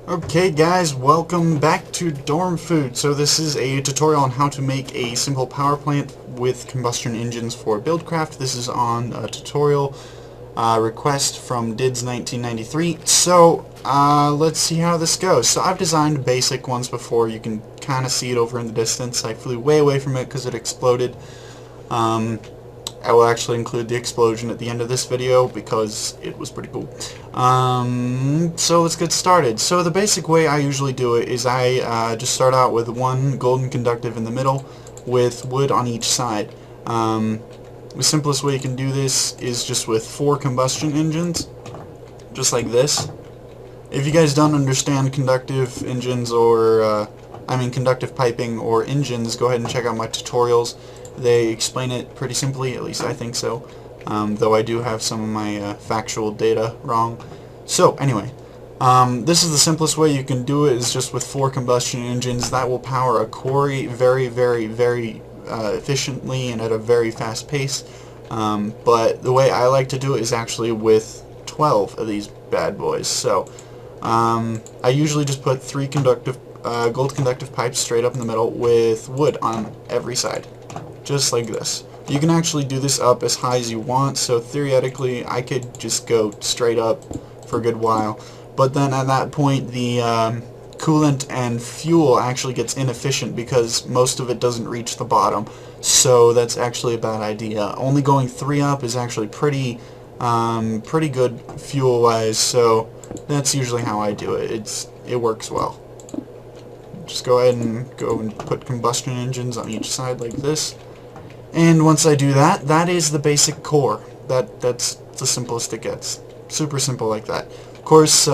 Okay guys, welcome back to Dorm Food. So this is a tutorial on how to make a simple power plant with combustion engines for Buildcraft. This is on a tutorial request from Dids1993. So let's see how this goes. So I've designed basic ones before. You can kind of see it over in the distance. I flew way away from it because it exploded. I will actually include the explosion at the end of this video because it was pretty cool. So let's get started. So the basic way I usually do it is I just start out with one golden conductive in the middle with wood on each side. The simplest way you can do this is just with 4 combustion engines, just like this. If you guys don't understand conductive engines or conductive piping or engines, go ahead and check out my tutorials. They explain it pretty simply, at least I think so, though I do have some of my factual data wrong. So anyway, this is the simplest way you can do it, is just with 4 combustion engines. That will power a quarry very efficiently and at a very fast pace. But the way I like to do it is actually with 12 of these bad boys. So I usually just put 3 gold conductive pipes straight up in the middle with wood on every side, just like this. You can actually do this up as high as you want, so theoretically I could just go straight up for a good while, but then at that point the coolant and fuel actually gets inefficient because most of it doesn't reach the bottom, so that's actually a bad idea. Only going 3 up is actually pretty good fuel wise, so that's usually how I do it. It works well. Just go ahead and put combustion engines on each side like this. And once I do that, that is the basic core. That's the simplest it gets. Super simple like that. Of course,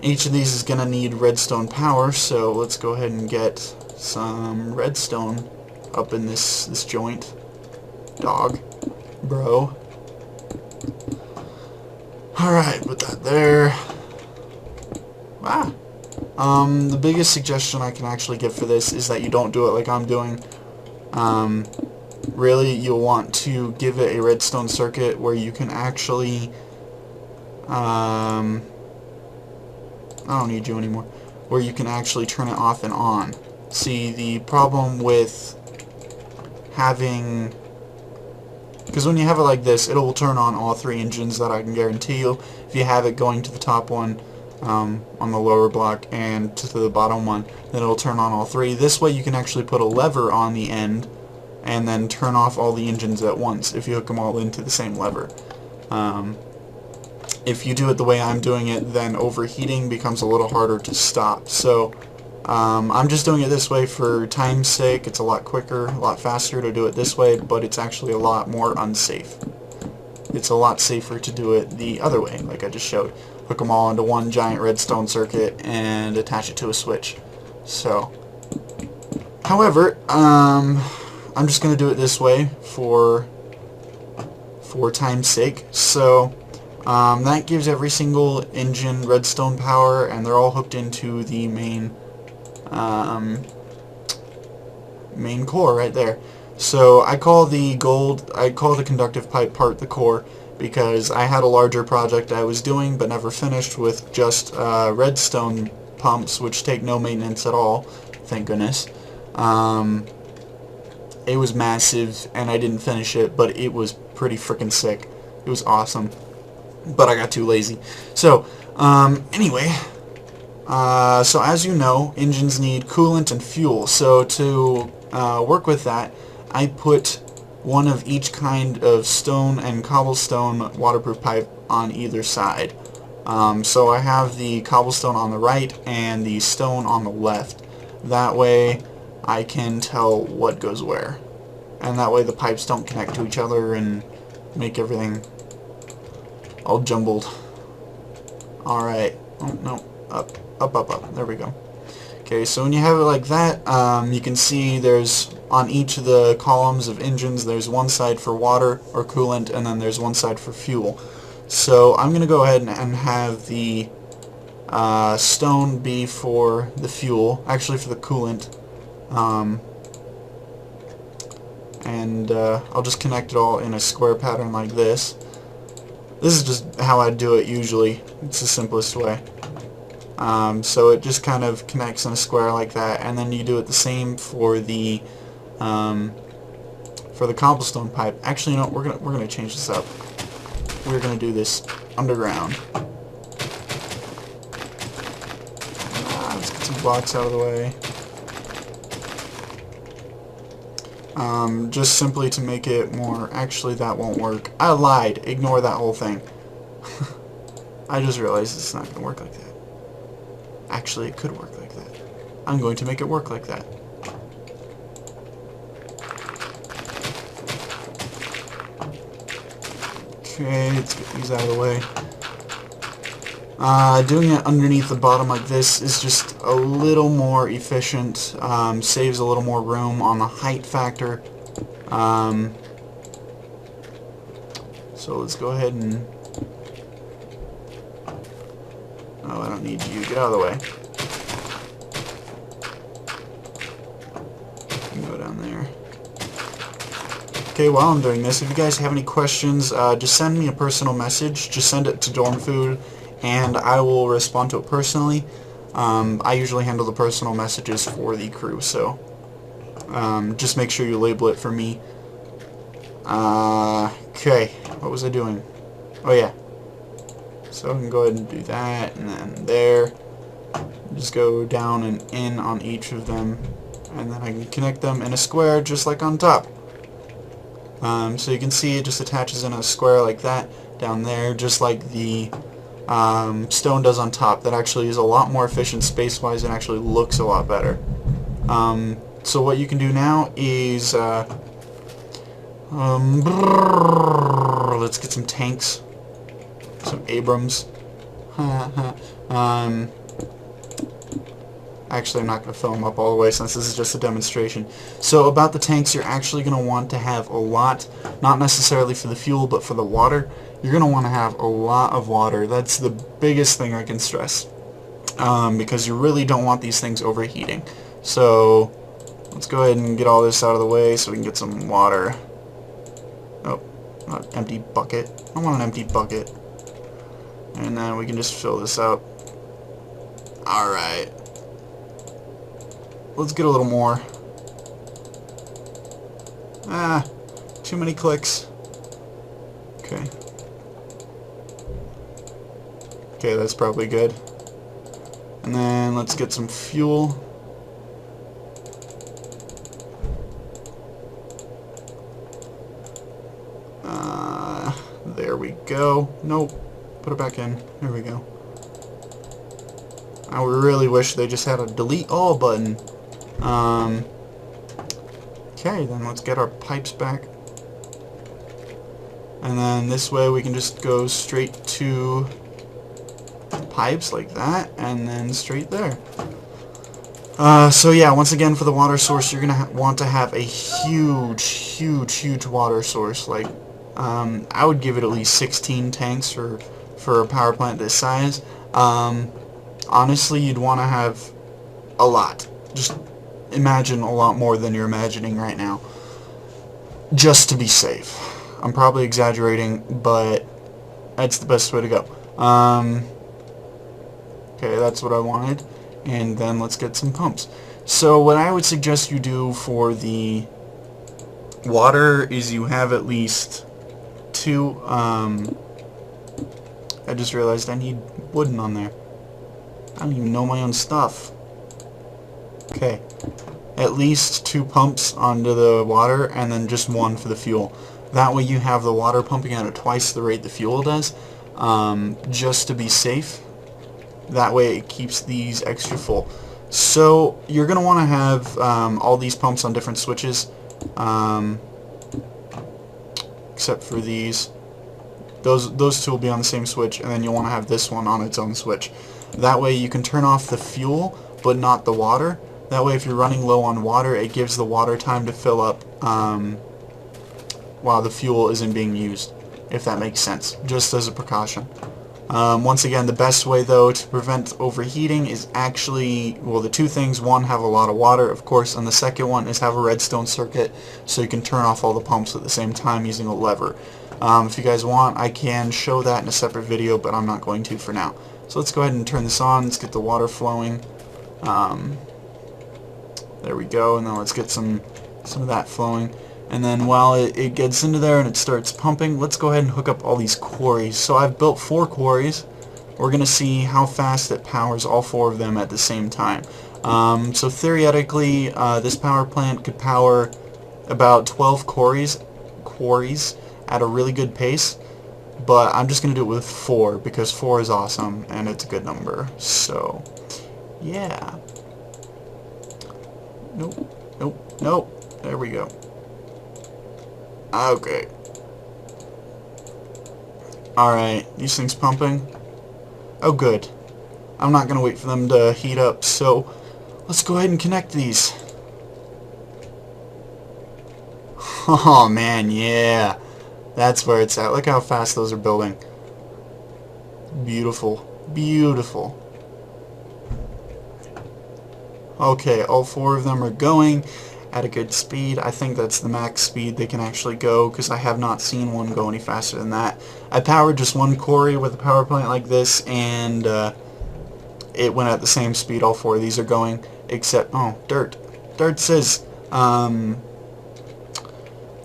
each of these is going to need redstone power, so let's go ahead and get some redstone up in this joint. Dog. Bro. Alright, put that there. The biggest suggestion I can actually give for this is that you don't do it like I'm doing. Really, you'll want to give it a redstone circuit where you can actually, I don't need you anymore, where you can actually turn it off and on. See, the problem with having, because when you have it like this, it will turn on all 3 engines, that I can guarantee you. If you have it going to the top one, on the lower block, and to the bottom one, then it'll turn on all 3. This way you can actually put a lever on the end and then turn off all the engines at once if you hook them all into the same lever. If you do it the way I'm doing it, then overheating becomes a little harder to stop. So I'm just doing it this way for time's sake. It's a lot quicker, a lot faster to do it this way, but it's actually a lot more unsafe. It's a lot safer to do it the other way, like I just showed. Hook them all into one giant redstone circuit and attach it to a switch. So, however, I'm just going to do it this way for time's sake. So, that gives every single engine redstone power, and they're all hooked into the main core right there. So I call the conductive pipe part the core, because I had a larger project I was doing but never finished with just redstone pumps, which take no maintenance at all, thank goodness. It was massive and I didn't finish it, but it was pretty freaking sick. It was awesome, but I got too lazy. So anyway, so as you know, engines need coolant and fuel. So to work with that, I put one of each kind of stone and cobblestone waterproof pipe on either side. So I have the cobblestone on the right and the stone on the left. That way I can tell what goes where. And that way the pipes don't connect to each other and make everything all jumbled. Alright. Oh, no. Up. There we go. Okay, so when you have it like that, you can see there's, on each of the columns of engines, there's one side for water or coolant, and then there's one side for fuel. So I'm going to go ahead and have the stone be for the fuel, actually for the coolant, and I'll just connect it all in a square pattern like this. This is just how I do it usually. It's the simplest way. So it just kind of connects in a square like that, and then you do it the same for the cobblestone pipe. Actually, you know, we're gonna change this up. We're gonna do this underground. Let's get some blocks out of the way. Just simply to make it more... Actually, that won't work. I lied. Ignore that whole thing. I just realized it's not going to work like that. Actually, it could work like that. I'm going to make it work like that. Okay, let's get these out of the way. Doing it underneath the bottom like this is just a little more efficient, saves a little more room on the height factor. So let's go ahead and... Oh, I don't need you. Get out of the way. You can go down there. Okay, while I'm doing this, if you guys have any questions, just send me a personal message. Just send it to dormfood, and I will respond to it personally. I usually handle the personal messages for the crew, so just make sure you label it for me. Okay, what was I doing? Oh yeah. So I can go ahead and do that, and then there. Just go down and in on each of them, and then I can connect them in a square just like on top. So you can see it just attaches in a square like that down there, just like the stone does on top. That actually is a lot more efficient space-wise and actually looks a lot better. So what you can do now is let's get some tanks, some Abrams. Actually, I'm not going to fill them up all the way since this is just a demonstration. So about the tanks, you're actually going to want to have a lot, not necessarily for the fuel, but for the water. You're going to want to have a lot of water. That's the biggest thing I can stress, because you really don't want these things overheating. So let's go ahead and get all this out of the way so we can get some water. Oh, not an empty bucket. I want an empty bucket. And then we can just fill this up. Alright. Let's get a little more. Too many clicks. Okay. Okay, that's probably good. And then let's get some fuel. There we go. Nope. Put it back in. There we go. I really wish they just had a delete all button. Okay, then let's get our pipes back. And then this way we can just go straight to the pipes like that, and then straight there. So yeah, once again for the water source, you're going to want to have a huge water source. Like, I would give it at least 16 tanks for a power plant this size. Honestly, you'd want to have a lot. Just imagine a lot more than you're imagining right now, just to be safe. I'm probably exaggerating, but that's the best way to go. Okay, that's what I wanted. And then let's get some pumps. So what I would suggest you do for the water is you have at least two... I just realized I need wooden on there. I don't even know my own stuff. Okay. At least 2 pumps onto the water, and then just 1 for the fuel. That way you have the water pumping out at twice the rate the fuel does, just to be safe. That way it keeps these extra full. So you're going to want to have all these pumps on different switches, except for these. Those 2 will be on the same switch, and then you'll want to have this one on its own switch. That way you can turn off the fuel, but not the water. That way if you're running low on water, it gives the water time to fill up while the fuel isn't being used, if that makes sense, just as a precaution. Once again, the best way though to prevent overheating is actually, well, the 2 things: one, have a lot of water, of course, and the second one is have a redstone circuit so you can turn off all the pumps at the same time using a lever. If you guys want, I can show that in a separate video, but I'm not going to for now. So let's go ahead and turn this on. Let's get the water flowing. There we go, and then let's get some of that flowing. And then while it gets into there and it starts pumping, let's go ahead and hook up all these quarries. So I've built 4 quarries. We're going to see how fast it powers all 4 of them at the same time. So theoretically, this power plant could power about 12 quarries at a really good pace. But I'm just going to do it with 4 because 4 is awesome and it's a good number. So, yeah. Nope, nope, nope. There we go. Okay. Alright, these things pumping. Oh, good. I'm not going to wait for them to heat up, so let's go ahead and connect these. Oh, man, yeah. That's where it's at. Look how fast those are building. Beautiful. Beautiful. Okay, all 4 of them are going at a good speed. I think that's the max speed they can actually go, because I have not seen one go any faster than that. I powered just 1 quarry with a power plant like this, and it went at the same speed all 4 of these are going, except, oh, dirt. Dirt says,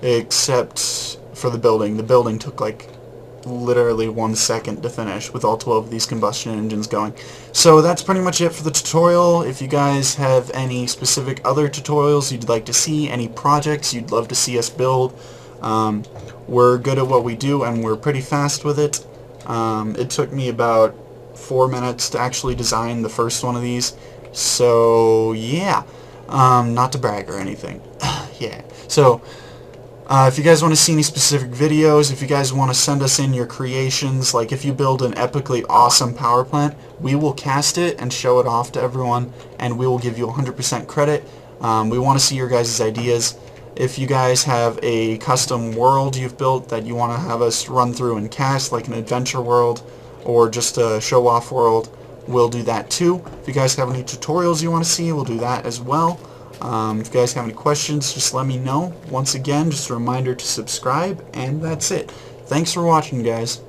except for the building. The building took like literally 1 second to finish with all 12 of these combustion engines going. So that's pretty much it for the tutorial. If you guys have any specific other tutorials you'd like to see, any projects you'd love to see us build, we're good at what we do and we're pretty fast with it. It took me about 4 minutes to actually design the first one of these. So yeah, not to brag or anything. Yeah. So if you guys want to see any specific videos, if you guys want to send us in your creations, like if you build an epically awesome power plant, we will cast it and show it off to everyone, and we will give you 100% credit. We want to see your guys' ideas. If you guys have a custom world you've built that you want to have us run through and cast, like an adventure world or just a show-off world, we'll do that too. If you guys have any tutorials you want to see, we'll do that as well. If you guys have any questions, just let me know. Once again, just a reminder to subscribe, and that's it. Thanks for watching, guys.